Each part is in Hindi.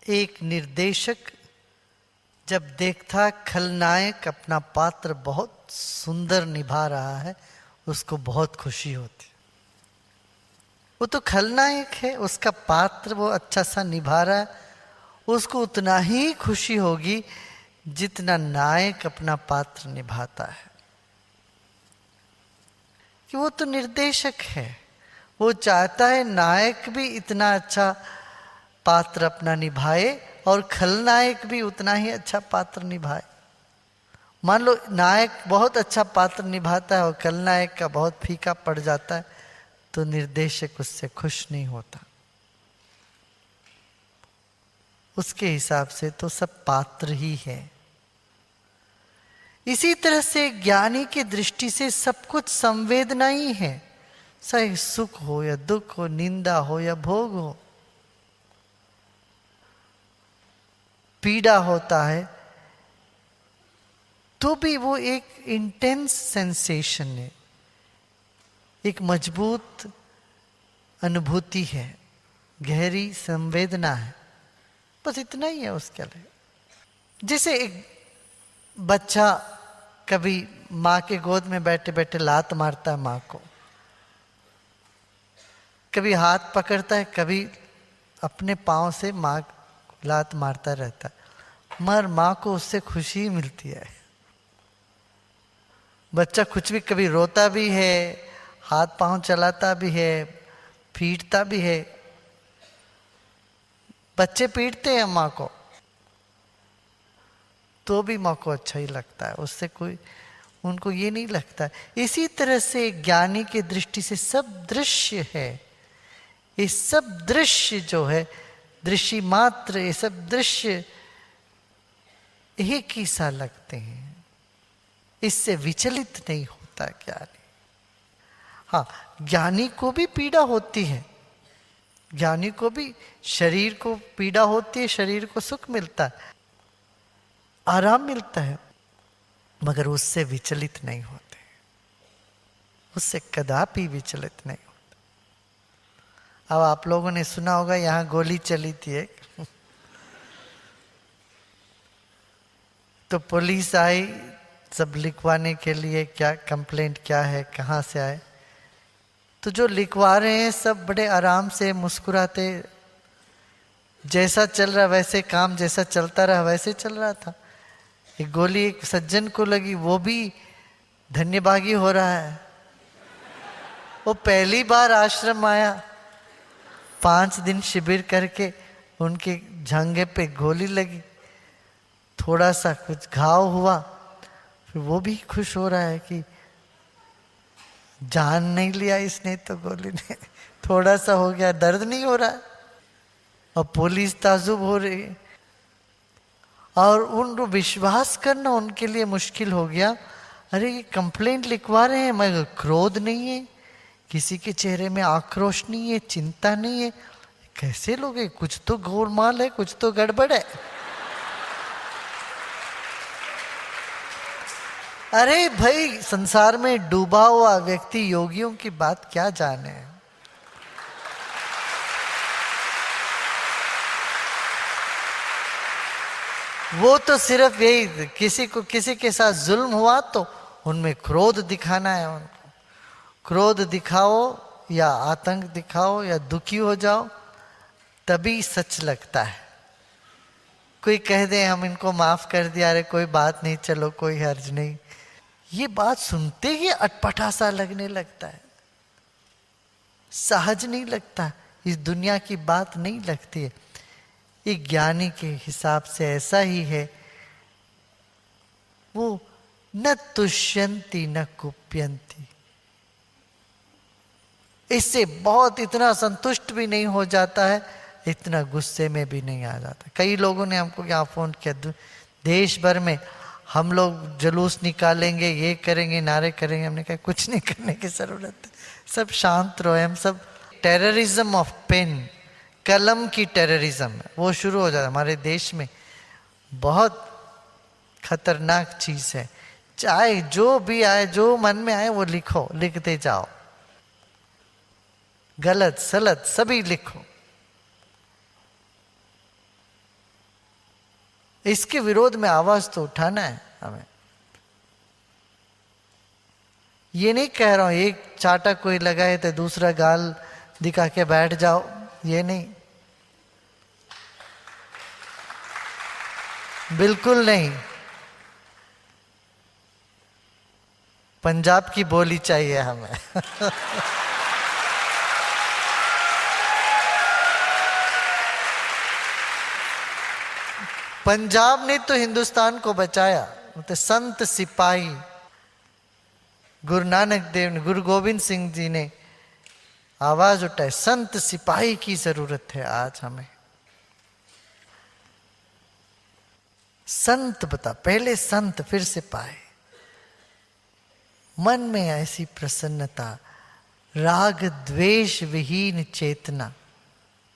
एक निर्देशक जब देखता खलनायक अपना पात्र बहुत सुंदर निभा रहा है, उसको बहुत खुशी होती। वो तो खलनायक है, उसका पात्र वो अच्छा सा निभा रहा है, उसको उतना ही खुशी होगी जितना नायक अपना पात्र निभाता है। कि वो तो निर्देशक है, वो चाहता है नायक भी इतना अच्छा पात्र अपना निभाए और खलनायक भी उतना ही अच्छा पात्र निभाए। मान लो नायक बहुत अच्छा पात्र निभाता है और खलनायक का बहुत फीका पड़ जाता है, तो निर्देशक उससे खुश नहीं होता। उसके हिसाब से तो सब पात्र ही है। इसी तरह से ज्ञानी की दृष्टि से सब कुछ संवेदना ही है, चाहे सुख हो या दुख हो, निंदा हो या भोग हो। पीड़ा होता है तो भी वो एक इंटेंस सेंसेशन है, एक मजबूत अनुभूति है, गहरी संवेदना है, बस इतना ही है उसके लिए। जैसे एक बच्चा कभी माँ के गोद में बैठे बैठे लात मारता है माँ को, कभी हाथ पकड़ता है, कभी अपने पाँव से माँ लात मारता रहता है, मगर माँ को उससे खुशी मिलती है। बच्चा कुछ भी कभी रोता भी है, हाथ पांव चलाता भी है, पीटता भी है। बच्चे पीटते हैं माँ को तो भी माँ को अच्छा ही लगता है, उससे कोई उनको ये नहीं लगता। इसी तरह से ज्ञानी के दृष्टि से सब दृश्य है। ये सब दृश्य जो है, दृश्य मात्र, ये सब दृश्य एक ही सा लगते हैं, इससे विचलित नहीं होता ज्ञानी। हाँ, ज्ञानी को भी पीड़ा होती है, ज्ञानी को भी शरीर को पीड़ा होती है, शरीर को सुख मिलता है, आराम मिलता है, मगर उससे विचलित नहीं होते, उससे कदापि विचलित नहीं होते। अब आप लोगों ने सुना होगा यहां गोली चली थी एक, तो पुलिस आई सब लिखवाने के लिए, क्या कंप्लेंट क्या है, कहाँ से आए। तो जो लिखवा रहे हैं सब बड़े आराम से मुस्कुराते, जैसा चल रहा वैसे, काम जैसा चलता रहा वैसे चल रहा था। एक गोली एक सज्जन को लगी, वो भी धन्यभागी हो रहा है। वो पहली बार आश्रम आया, 5 दिन शिविर करके उनके जांघे पे गोली लगी, थोड़ा सा कुछ घाव हुआ, फिर वो भी खुश हो रहा है कि जान नहीं लिया इसने तो गोली ने, थोड़ा सा हो गया, दर्द नहीं हो रहा है। और पुलिस ताजुब हो रही है और उनको विश्वास करना उनके लिए मुश्किल हो गया। अरे ये कंप्लेंट लिखवा रहे हैं, मगर क्रोध नहीं है, किसी के चेहरे में आक्रोश नहीं है, चिंता नहीं है, कैसे लोग हैं, कुछ तो गोलमाल है, कुछ तो गड़बड़ है। अरे भाई, संसार में डूबा हुआ व्यक्ति योगियों की बात क्या जाने। वो तो सिर्फ यही, किसी के साथ जुल्म हुआ तो उनमें क्रोध दिखाना है उनको। क्रोध दिखाओ या आतंक दिखाओ या दुखी हो जाओ, तभी सच लगता है। कोई कह दे हम इनको माफ कर दिया, अरे कोई बात नहीं, चलो कोई हर्ज नहीं, ये बात सुनते ही अटपटा सा लगने लगता है, सहज नहीं लगता, इस दुनिया की बात नहीं लगती है। एक ज्ञानी के हिसाब से ऐसा ही है, वो न तुष्यंती न कुप्यंती, इससे बहुत इतना संतुष्ट भी नहीं हो जाता है, इतना गुस्से में भी नहीं आ जाता। कई लोगों ने हमको यहाँ फोन किया, देश भर में हम लोग जुलूस निकालेंगे, ये करेंगे, नारे करेंगे। हमने कहा कुछ नहीं करने की जरूरत है, सब शांत रहो। हम सब टेररिज्म ऑफ पेन, कलम की टेररिज्म वो शुरू हो जाता है हमारे देश में, बहुत खतरनाक चीज है। चाहे जो भी आए, जो मन में आए वो लिखो, लिखते जाओ, गलत सलत सभी लिखो। इसके विरोध में आवाज तो उठाना है हमें। ये नहीं कह रहा हूं एक चाटा कोई लगाए तो दूसरा गाल दिखा के बैठ जाओ, ये नहीं, बिल्कुल नहीं। पंजाब की बोली चाहिए हमें। पंजाब ने तो हिंदुस्तान को बचाया, तो संत सिपाही गुरु नानक देव ने, गुरु गोविंद सिंह जी ने आवाज उठाई, संत सिपाही की जरूरत है आज हमें। संत बता, पहले संत फिर सिपाही। मन में ऐसी प्रसन्नता, राग द्वेष विहीन चेतना,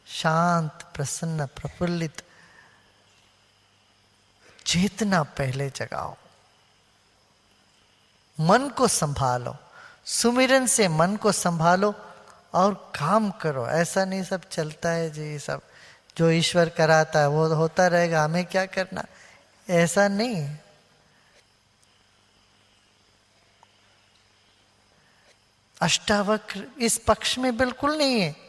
शांत प्रसन्न प्रफुल्लित चेतना पहले जगाओ। मन को संभालो, सुमिरन से मन को संभालो और काम करो। ऐसा नहीं सब चलता है जी, सब जो ईश्वर कराता है वो होता रहेगा, हमें क्या करना, ऐसा नहीं। अष्टावक्र इस पक्ष में बिल्कुल नहीं है।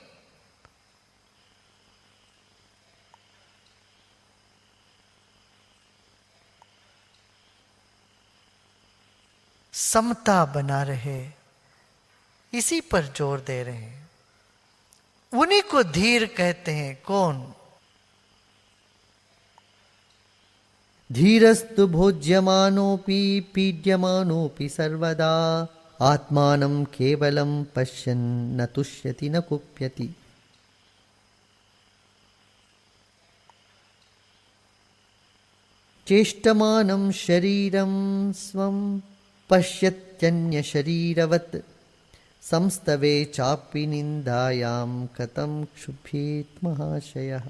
समता बना रहे, इसी पर जोर दे रहे हैं। उन्हीं को धीर कहते हैं। कौन? धीरस्तु भोज्यमानोऽपि पीड्यमानोऽपि सर्वदा आत्मानं केवलं पश्यन् न तुष्यति न कुप्यति। चेष्टमानं शरीरं स्वं पश्यत्यन्यशरीरवत् संस्तवे चापि निन्दायां कथं क्षुभेत् महाशयः।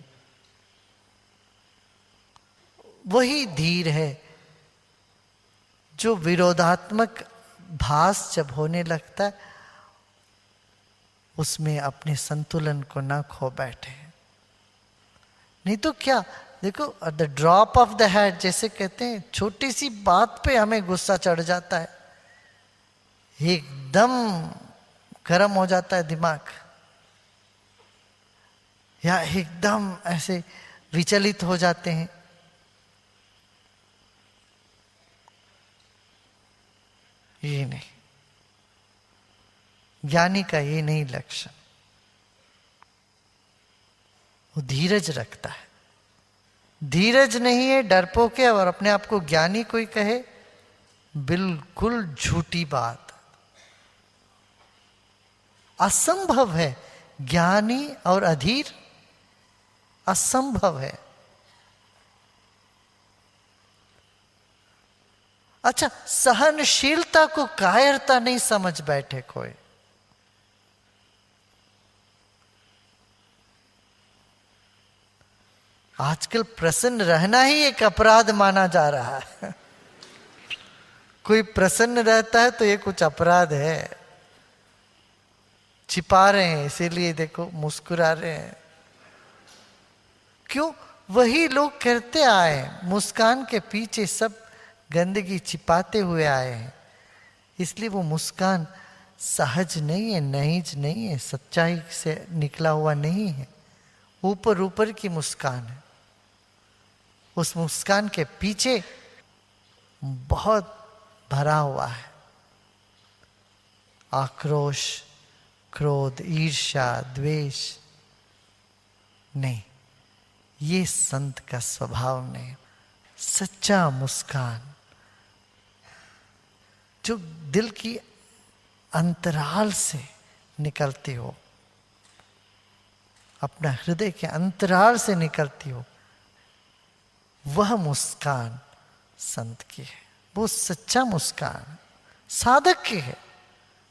वही धीर है जो विरोधात्मक भास जब होने लगता है उसमें अपने संतुलन को ना खो बैठे। नहीं तो क्या, देखो the drop of the head जैसे कहते हैं, छोटी सी बात पे हमें गुस्सा चढ़ जाता है, एकदम गर्म हो जाता है दिमाग, या एकदम ऐसे विचलित हो जाते हैं। ये नहीं, ज्ञानी का ये नहीं लक्षण। वो धीरज रखता है। धीरज नहीं है डरपोक है। और अपने आप को ज्ञानी कोई कहे, बिल्कुल झूठी बात, असंभव है। ज्ञानी और अधीर असंभव है। अच्छा, सहनशीलता को कायरता नहीं समझ बैठे कोई। आजकल प्रसन्न रहना ही एक अपराध माना जा रहा है। कोई प्रसन्न रहता है तो ये कुछ अपराध है, छिपा रहे हैं, इसीलिए देखो मुस्कुरा रहे हैं। क्यों? वही लोग करते आए, मुस्कान के पीछे सब गंदगी छिपाते हुए आए हैं, इसलिए वो मुस्कान सहज नहीं है, नहीज नहीं है, सच्चाई से निकला हुआ नहीं है, ऊपर ऊपर की मुस्कान है। उस मुस्कान के पीछे बहुत भरा हुआ है आक्रोश, क्रोध, ईर्ष्या, द्वेष। नहीं, ये संत का स्वभाव नहीं। सच्चा मुस्कान जो दिल की अंतराल से निकलती हो, अपना हृदय के अंतराल से निकलती हो, वह मुस्कान संत की है। वो सच्चा मुस्कान साधक की है।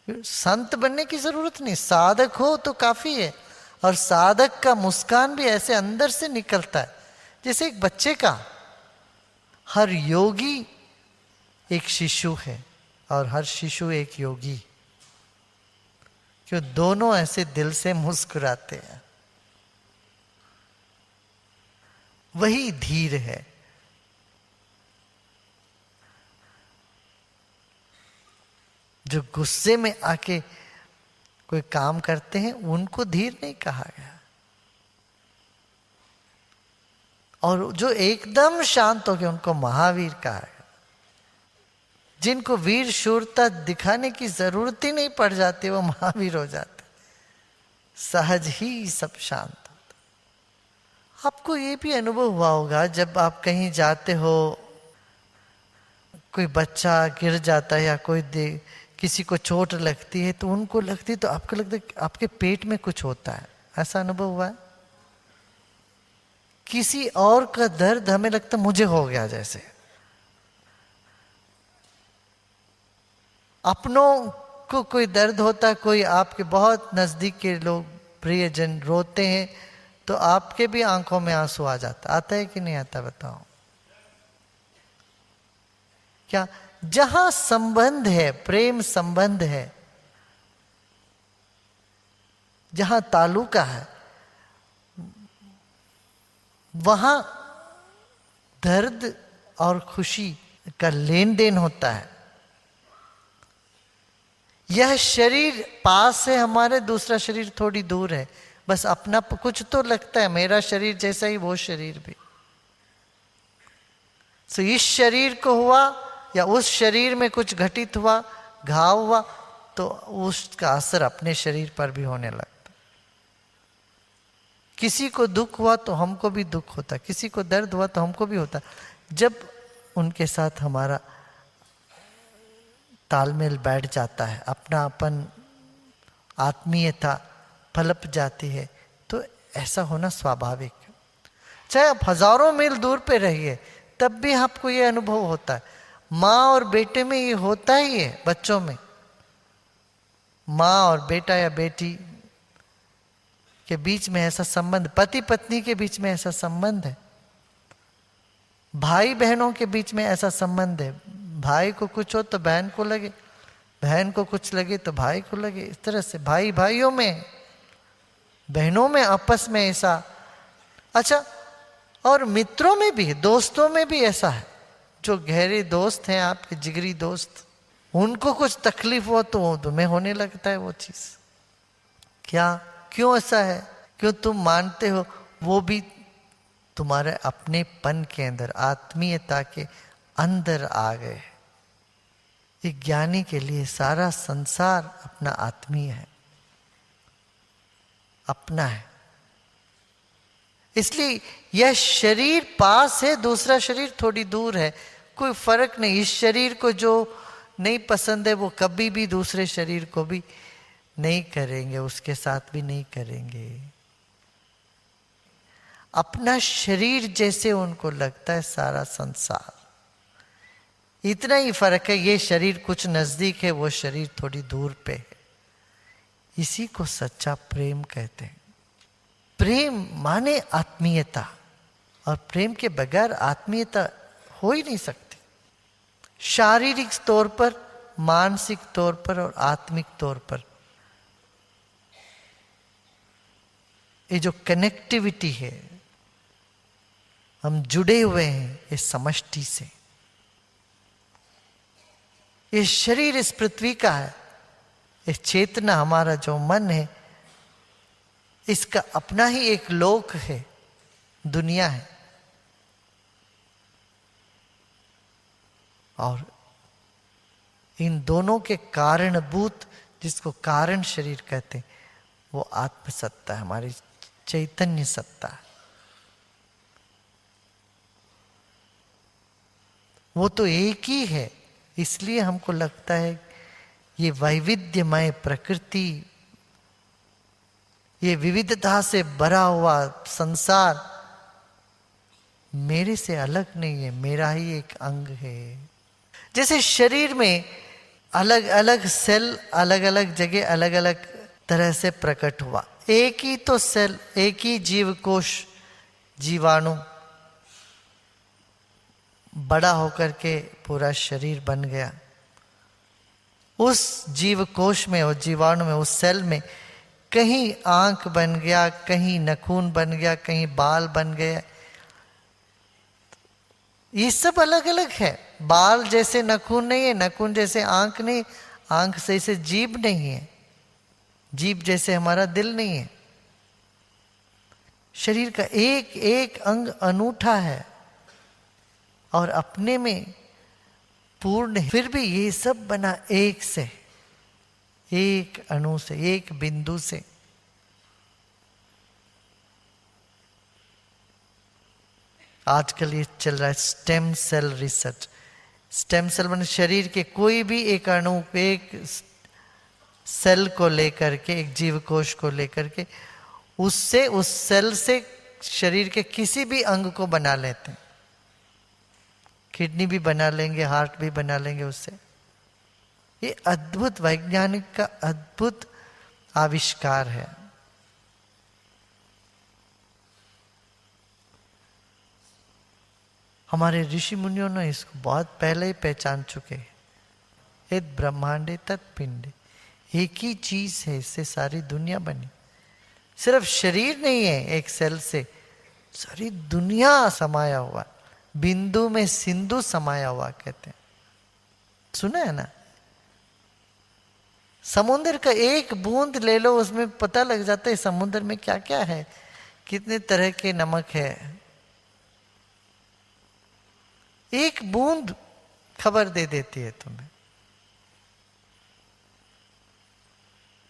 संत बनने की जरूरत नहीं, साधक हो तो काफी है। और साधक का मुस्कान भी ऐसे अंदर से निकलता है जैसे एक बच्चे का। हर योगी एक शिशु है और हर शिशु एक योगी, क्यों दोनों ऐसे दिल से मुस्कुराते हैं। वही धीर है जो गुस्से में आके कोई काम करते हैं उनको धीर नहीं कहा गया। और जो एकदम शांत हो गए उनको महावीर कहा गया। जिनको वीर शूरता दिखाने की जरूरत ही नहीं पड़ जाती वो महावीर हो जाते, सहज ही सब शांत होता। आपको ये भी अनुभव हुआ होगा जब आप कहीं जाते हो, कोई बच्चा गिर जाता है या कोई किसी को चोट लगती है तो उनको लगती है तो आपको लगता है आपके पेट में कुछ होता है, ऐसा अनुभव हुआ है? किसी और का दर्द हमें लगता मुझे हो गया जैसे। अपनों को कोई दर्द होता है, कोई आपके बहुत नजदीक के लोग प्रियजन रोते हैं तो आपके भी आंखों में आंसू आ जाता, आता है कि नहीं आता बताओ? क्या जहां संबंध है, प्रेम संबंध है, जहां ताल्लुका है, वहां दर्द और खुशी का लेन देन होता है। यह शरीर पास है हमारे, दूसरा शरीर थोड़ी दूर है, बस अपना कुछ तो लगता है, मेरा शरीर जैसा ही वो शरीर भी। तो इस शरीर को हुआ या उस शरीर में कुछ घटित हुआ, घाव हुआ, तो उसका असर अपने शरीर पर भी होने लगता। किसी को दुख हुआ तो हमको भी दुख होता, किसी को दर्द हुआ तो हमको भी होता। जब उनके साथ हमारा तालमेल बैठ जाता है, अपनापन, आत्मीयता पलप जाती है, तो ऐसा होना स्वाभाविक है। चाहे आप हजारों मील दूर पे रहिए तब भी आपको ये अनुभव होता है। माँ और बेटे में ये होता ही है, बच्चों में माँ और बेटा या बेटी के बीच में ऐसा संबंध, पति पत्नी के बीच में ऐसा संबंध है, भाई बहनों के बीच में ऐसा संबंध है। भाई को कुछ हो तो बहन को लगे, बहन को कुछ लगे तो भाई को लगे, इस तरह से भाई भाइयों में, बहनों में आपस में ऐसा। अच्छा, और मित्रों में भी, दोस्तों में भी ऐसा है। जो गहरे दोस्त हैं आपके, जिगरी दोस्त, उनको कुछ तकलीफ हो तो तुम्हें होने लगता है वो चीज। क्या, क्यों ऐसा है? क्यों तुम मानते हो वो भी तुम्हारे अपनेपन के अंदर, आत्मीयता के अंदर आ गए। एक ज्ञानी के लिए सारा संसार अपना आत्मीय है, अपना है। इसलिए यह शरीर पास है, दूसरा शरीर थोड़ी दूर है, कोई फर्क नहीं। इस शरीर को जो नहीं पसंद है वो कभी भी दूसरे शरीर को भी नहीं करेंगे, उसके साथ भी नहीं करेंगे। अपना शरीर जैसे उनको लगता है सारा संसार। इतना ही फर्क है, ये शरीर कुछ नजदीक है, वो शरीर थोड़ी दूर पे है। इसी को सच्चा प्रेम कहते हैं। प्रेम माने आत्मीयता, और प्रेम के बगैर आत्मीयता हो ही नहीं सकती। शारीरिक तौर पर, मानसिक तौर पर और आत्मिक तौर पर ये जो कनेक्टिविटी है, हम जुड़े हुए हैं इस समष्टि से। ये शरीर इस पृथ्वी का है, इस चेतना हमारा जो मन है, इसका अपना ही एक लोक है, दुनिया है। और इन दोनों के कारणभूत, जिसको कारण शरीर कहते हैं, वो आत्मसत्ता है, हमारी चैतन्य सत्ता है। वो तो एक ही है, इसलिए हमको लगता है ये वैविध्यमय प्रकृति, ये विविधता से भरा हुआ संसार मेरे से अलग नहीं है, मेरा ही एक अंग है। जैसे शरीर में अलग अलग सेल अलग अलग जगह अलग अलग तरह से प्रकट हुआ, एक ही तो सेल, एक ही जीव कोश, जीवाणु बड़ा होकर के पूरा शरीर बन गया। उस जीव कोश में और जीवाणु में, उस सेल में कहीं आंख बन गया, कहीं नखून बन गया, कहीं बाल बन गया। ये सब अलग अलग है। बाल जैसे नखून नहीं है, नखून जैसे आंख नहीं, आंख से इसे जीभ नहीं है, जीभ जैसे हमारा दिल नहीं है। शरीर का एक एक अंग अनूठा है और अपने में पूर्ण है, फिर भी ये सब बना एक से, एक अणु से, एक बिंदु से। आजकल ये चल रहा है stem cell research. Stem cell माने शरीर के कोई भी एक अणु, एक सेल को लेकर के, एक जीव कोश को लेकर के, उससे, उस सेल से शरीर के किसी भी अंग को बना लेते हैं। किडनी भी बना लेंगे, हार्ट भी बना लेंगे उससे। ये अद्भुत, वैज्ञानिक का अद्भुत आविष्कार है। हमारे ऋषि मुनियों ने इसको बहुत पहले ही पहचान चुके हैं। यद ब्रह्मांडे तत्पिंडे, एक ही चीज है, इससे सारी दुनिया बनी। सिर्फ शरीर नहीं है, एक सेल से सारी दुनिया समाया हुआ, बिंदु में सिंधु समाया हुआ कहते हैं। सुना है ना? समुद्र का एक बूंद ले लो, उसमें पता लग जाता है समुद्र में क्या क्या है, कितने तरह के नमक है। एक बूंद खबर दे देती है तुम्हें।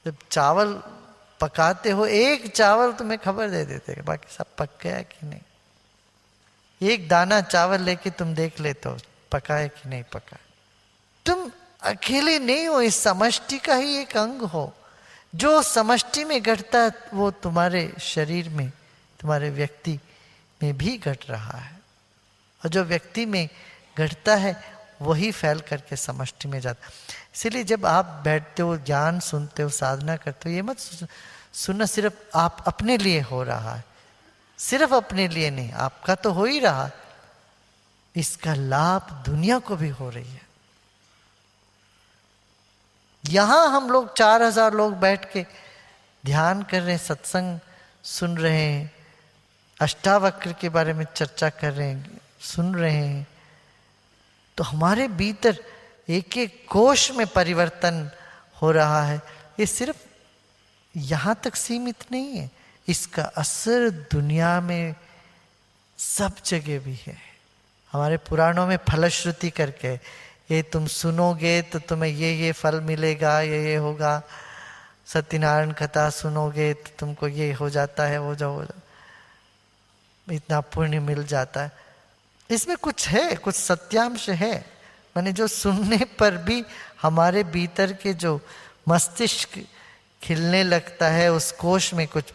जब चावल पकाते हो, एक चावल तुम्हें खबर दे देते हैं बाकी सब पक गया कि नहीं। एक दाना चावल लेके तुम देख लेते हो पका है कि नहीं पका। तुम अकेले नहीं हो, इस समष्टि का ही एक अंग हो। जो समष्टि में घटता है वो तुम्हारे शरीर में, तुम्हारे व्यक्ति में भी घट रहा है, और जो व्यक्ति में घटता है वही फैल करके समष्टि में जाता। इसलिए जब आप बैठते हो, ज्ञान सुनते हो, साधना करते हो, ये मत सुनना सिर्फ आप अपने लिए हो रहा है। सिर्फ अपने लिए नहीं, आपका तो हो ही रहा, इसका लाभ दुनिया को भी हो रही है। यहां हम लोग 4000 लोग बैठ के ध्यान कर रहे हैं, सत्संग सुन रहे हैं, अष्टावक्र के बारे में चर्चा कर रहे हैं, सुन रहे हैं, तो हमारे भीतर एक एक कोश में परिवर्तन हो रहा है। ये सिर्फ यहां तक सीमित नहीं है, इसका असर दुनिया में सब जगह भी है। हमारे पुराणों में फलश्रुति करके, ये तुम सुनोगे तो तुम्हें ये फल मिलेगा, ये होगा, सत्यनारायण कथा सुनोगे तो तुमको ये हो जाता है, वो जो इतना पुण्य मिल जाता है। इसमें कुछ है, कुछ सत्यांश है। माने जो सुनने पर भी हमारे भीतर के जो मस्तिष्क खिलने लगता है, उस कोश में कुछ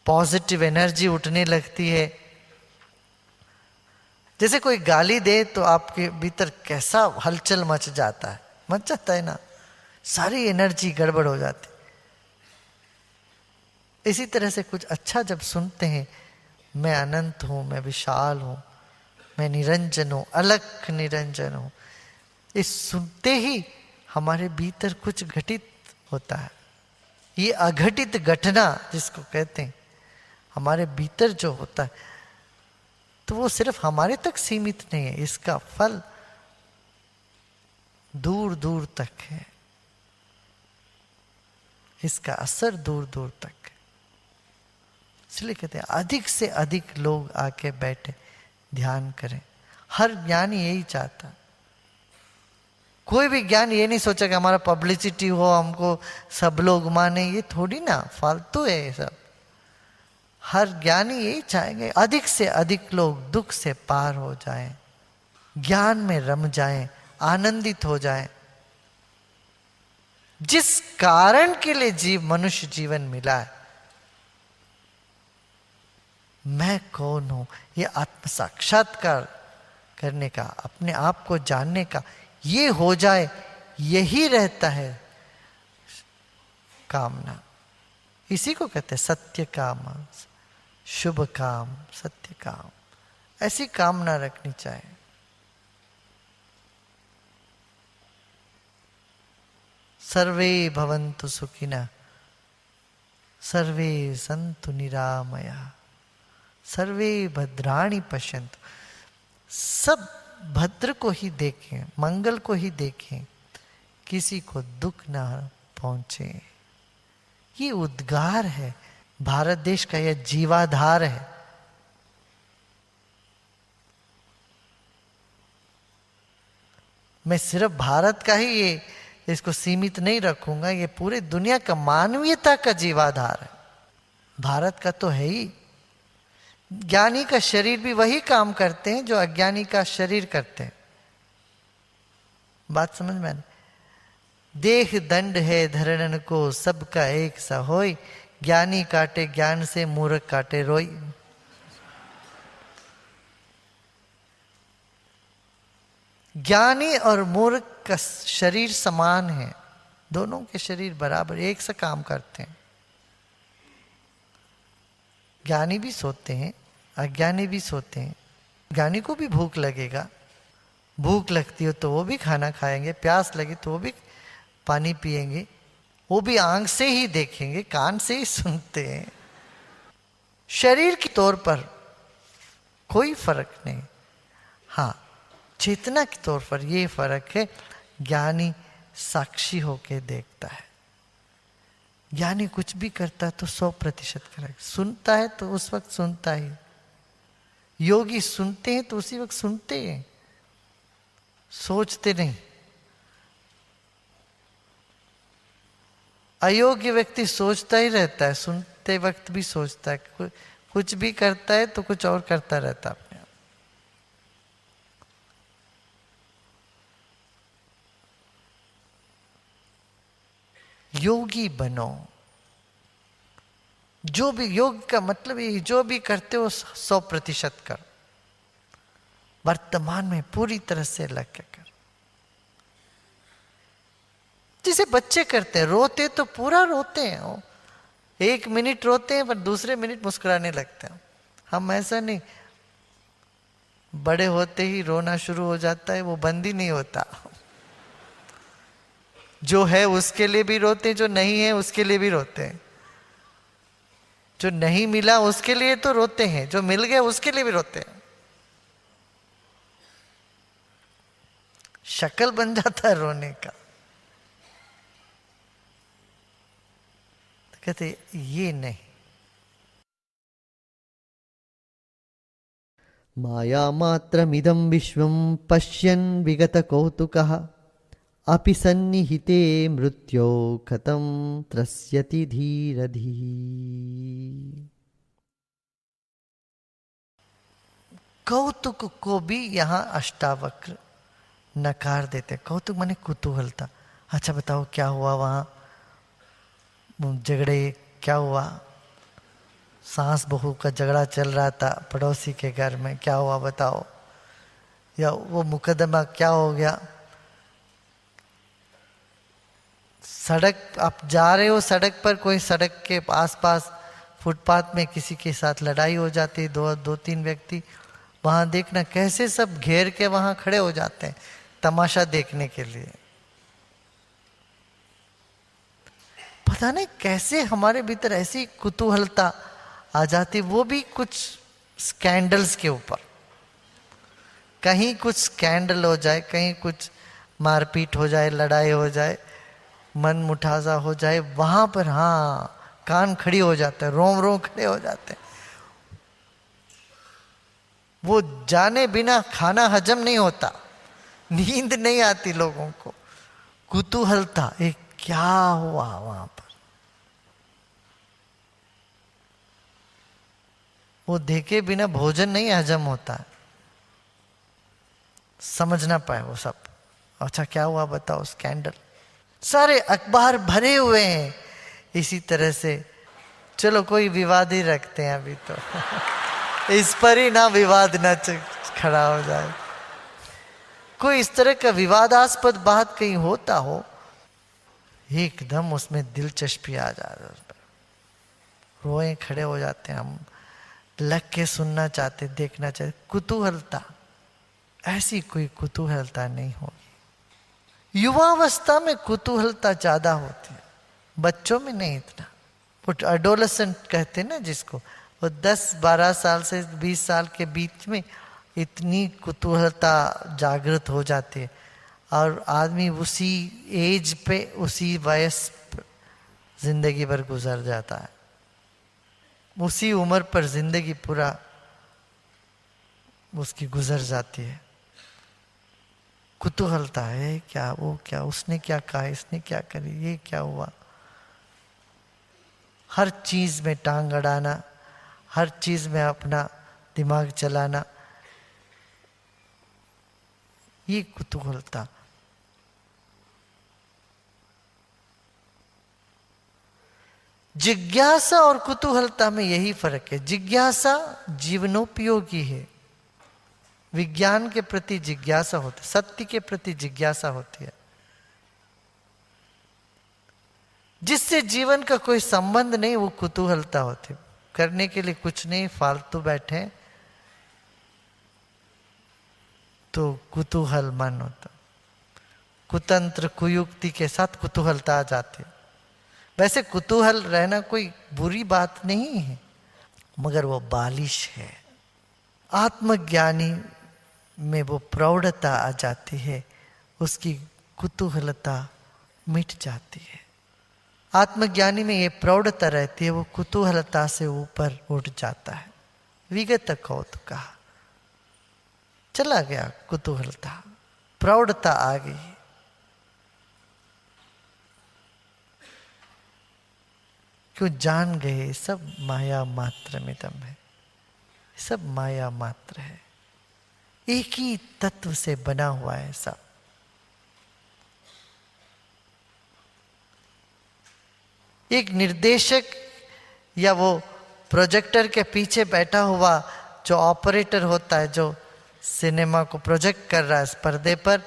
पॉजिटिव एनर्जी उठने लगती है। जैसे कोई गाली दे तो आपके भीतर कैसा हलचल मच जाता है ना, सारी एनर्जी गड़बड़ हो जाती। इसी तरह से कुछ अच्छा जब सुनते हैं, मैं अनंत हूं, मैं विशाल हूं, मैं निरंजन हूं, अलख निरंजन हूं, इस सुनते ही हमारे भीतर कुछ घटित होता है। ये अघटित घटना जिसको कहते हैं, हमारे भीतर जो होता है, तो वो सिर्फ हमारे तक सीमित नहीं है, इसका फल दूर दूर तक है, इसका असर दूर दूर तक है। इसलिए कहते हैं अधिक से अधिक लोग आके बैठे ध्यान करें। हर ज्ञानी यही चाहता। कोई भी ज्ञान ये नहीं सोचा कि हमारा पब्लिसिटी हो, हमको सब लोग माने, ये थोड़ी ना, फालतू है ये सब। हर ज्ञानी यही चाहेंगे अधिक से अधिक लोग दुख से पार हो जाएं, ज्ञान में रम जाएं, आनंदित हो जाएं। जिस कारण के लिए मनुष्य जीवन मिला है, मैं कौन हूं, ये आत्म साक्षात्कार करने का, अपने आप को जानने का, ये हो जाए, यही रहता है कामना। इसी को कहते हैं सत्य काम, शुभ काम, सत्य काम। ऐसी कामना रखनी चाहिए। सर्वे भवन्तु सुखिनः, सर्वे सन्तु निरामया, सर्वे भद्राणि पश्यन्तु। सब भद्र को ही देखें, मंगल को ही देखें, किसी को दुख ना पहुंचे। ये उद्गार है, भारत देश का यह जीवाधार है। मैं सिर्फ भारत का ही ये इसको सीमित नहीं रखूंगा, ये पूरे दुनिया का मानवीयता का जीवाधार है। भारत का तो है ही। ज्ञानी का शरीर भी वही काम करते हैं जो अज्ञानी का शरीर करते हैं। बात समझ में? देह दंड है धरणन को, सबका एक सा होय, ज्ञानी काटे ज्ञान से, मूर्ख काटे रोई। ज्ञानी और मूर्ख का शरीर समान है, दोनों के शरीर बराबर एक सा काम करते हैं। ज्ञानी भी सोते हैं, अज्ञानी भी सोते हैं। ज्ञानी को भी भूख लगेगा, भूख लगती हो तो वो भी खाना खाएंगे, प्यास लगे तो वो भी पानी पिएंगे, वो भी आंख से ही देखेंगे, कान से ही सुनते हैं। शरीर के तौर पर कोई फर्क नहीं। हाँ, चेतना के तौर पर ये फर्क है, ज्ञानी साक्षी होके देखता है। ज्ञानी कुछ भी करता है तो 100% करेगा, सुनता है तो उस वक्त सुनता ही। योगी सुनते हैं तो उसी वक्त सुनते हैं, सोचते नहीं। अयोग्य व्यक्ति सोचता ही रहता है, सुनते वक्त भी सोचता है, कुछ भी करता है तो कुछ और करता रहता है। योगी बनो। जो भी योग का मतलब ये, जो भी करते हो 100% कर, वर्तमान में पूरी तरह से लग के कर। जिसे बच्चे करते हैं, रोते तो पूरा रोते हैं, वो 1 मिनट रोते हैं पर दूसरे मिनट मुस्कुराने लगते हैं। हम ऐसा नहीं, बड़े होते ही रोना शुरू हो जाता है, वो बंद ही नहीं होता। जो है उसके लिए भी रोते हैं, जो नहीं है उसके लिए भी रोते हैं। जो नहीं मिला उसके लिए तो रोते हैं, जो मिल गया उसके लिए भी रोते हैं। शक्ल बन जाता है रोने का। तो कहते ये नहीं। मायामात्रमिदं विश्वं पश्यन् विगतकौतुकः अपि सन्निहिते मृत्यो कथं त्रस्यति धीरधिः। कौतुक को भी यहाँ अष्टावक्र नकार देते। कौतुक माने कुतूहलता। अच्छा बताओ क्या हुआ वहाँ, झगड़े क्या हुआ, सास बहू का झगड़ा चल रहा था पड़ोसी के घर में, क्या हुआ बताओ, या वो मुकदमा क्या हो गया। सड़क आप जा रहे हो, सड़क पर कोई सड़क के आसपास फुटपाथ में किसी के साथ लड़ाई हो जाती है, दो तीन व्यक्ति, वहां देखना कैसे सब घेर के वहां खड़े हो जाते हैं तमाशा देखने के लिए। पता नहीं कैसे हमारे भीतर ऐसी कुतूहलता आ जाती, वो भी कुछ स्कैंडल्स के ऊपर। कहीं कुछ स्कैंडल हो जाए, कहीं कुछ मारपीट हो जाए, लड़ाई हो जाए, मन मुठासा हो जाए, वहां पर हाँ कान खड़ी हो जाते हैं, रोम रोम खड़े हो जाते हैं। वो जाने बिना खाना हजम नहीं होता, नींद नहीं आती लोगों को, कुतूहलता एक क्या हुआ वहां पर। वो देखे बिना भोजन नहीं हजम होता, समझ ना पाए वो सब। अच्छा क्या हुआ बताओ, स्कैंडल, सारे अखबार भरे हुए हैं इसी तरह से। चलो कोई विवाद ही रखते हैं अभी तो इस पर ही ना विवाद ना खड़ा हो जाए। कोई इस तरह का विवादास्पद बात कहीं होता हो, एकदम उसमें दिलचस्पी आ जाए, उस पर रोए खड़े हो जाते हैं हम, लग के सुनना चाहते, देखना चाहते। कुतूहलता, ऐसी कोई कुतूहलता नहीं होगी। युवावस्था में कुतूहलता ज्यादा होती है, बच्चों में नहीं इतना। वो एडोलेसेंट कहते हैं ना जिसको, वो 10-12 साल से 20 साल के बीच में इतनी कुतूहलता जागृत हो जाती है। और आदमी उसी एज पे उसी वयस जिंदगी भर गुजर जाता है, उसी उम्र पर जिंदगी पूरा उसकी गुजर जाती है। कुतूहलता है, क्या वो क्या, उसने क्या कहा, इसने क्या करी, ये क्या हुआ, हर चीज में टांग अड़ाना, हर चीज में अपना दिमाग चलाना, ये कुतूहलता। जिज्ञासा और कुतूहलता में यही फर्क है। जिज्ञासा जीवनोपयोगी है, विज्ञान के प्रति जिज्ञासा होती है, सत्य के प्रति जिज्ञासा होती है, जिससे जीवन का कोई संबंध नहीं, वो कुतूहलता होती है। करने के लिए कुछ नहीं, फालतू बैठे तो कुतूहल मन होता, कुतंत्र कुयुक्ति के साथ कुतूहलता आ जाती है। वैसे कुतूहल रहना कोई बुरी बात नहीं है, मगर वो बालिश है। आत्मज्ञानी में वो प्रौढ़ता आ जाती है, उसकी कुतूहलता मिट जाती है। आत्मज्ञानी में ये प्रौढ़ता रहती है, वो कुतूहलता से ऊपर उठ जाता है। विगत कौतुक, चला गया कुतूहलता, प्रौढ़ता आ गई। क्यों जान गए सब माया मात्र में दम है, सब माया मात्र है, एक ही तत्व से बना हुआ है सब। एक निर्देशक या वो प्रोजेक्टर के पीछे बैठा हुआ जो ऑपरेटर होता है, जो सिनेमा को प्रोजेक्ट कर रहा है इस पर्दे पर,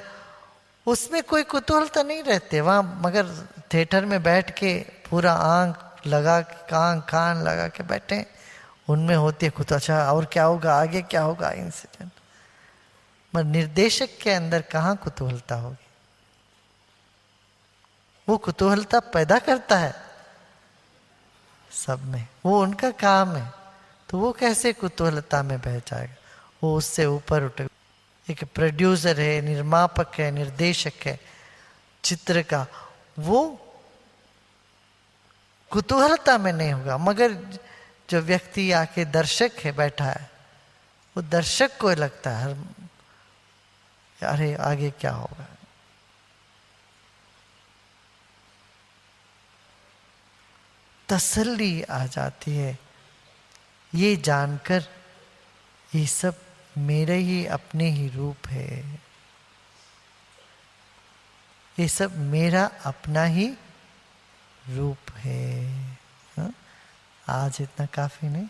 उसमें कोई कुतूहलता नहीं रहते वहां, मगर थिएटर में बैठ के पूरा आंख लगा के, कान लगा के बैठे, उनमें होती है कुछ, अच्छा और क्या होगा, आगे क्या होगा इंसिडेंट। मगर निर्देशक के अंदर कहाँ कुतूहलता होगी? वो कुतूहलता पैदा करता है सब में, वो उनका काम है, तो वो कैसे कुतूहलता में बह जाएगा? वो उससे ऊपर उठे। एक प्रोड्यूसर है, निर्मापक है, निर्देशक है चित्र का, वो कुतूहलता में नहीं होगा, मगर जो व्यक्ति आके दर्शक है बैठा है, वो दर्शक को लगता है अरे आगे क्या होगा। तसल्ली आ जाती है ये जानकर ये सब मेरे ही अपने ही रूप है, ये सब मेरा अपना ही रूप है। हाँ? आज इतना काफी नहीं?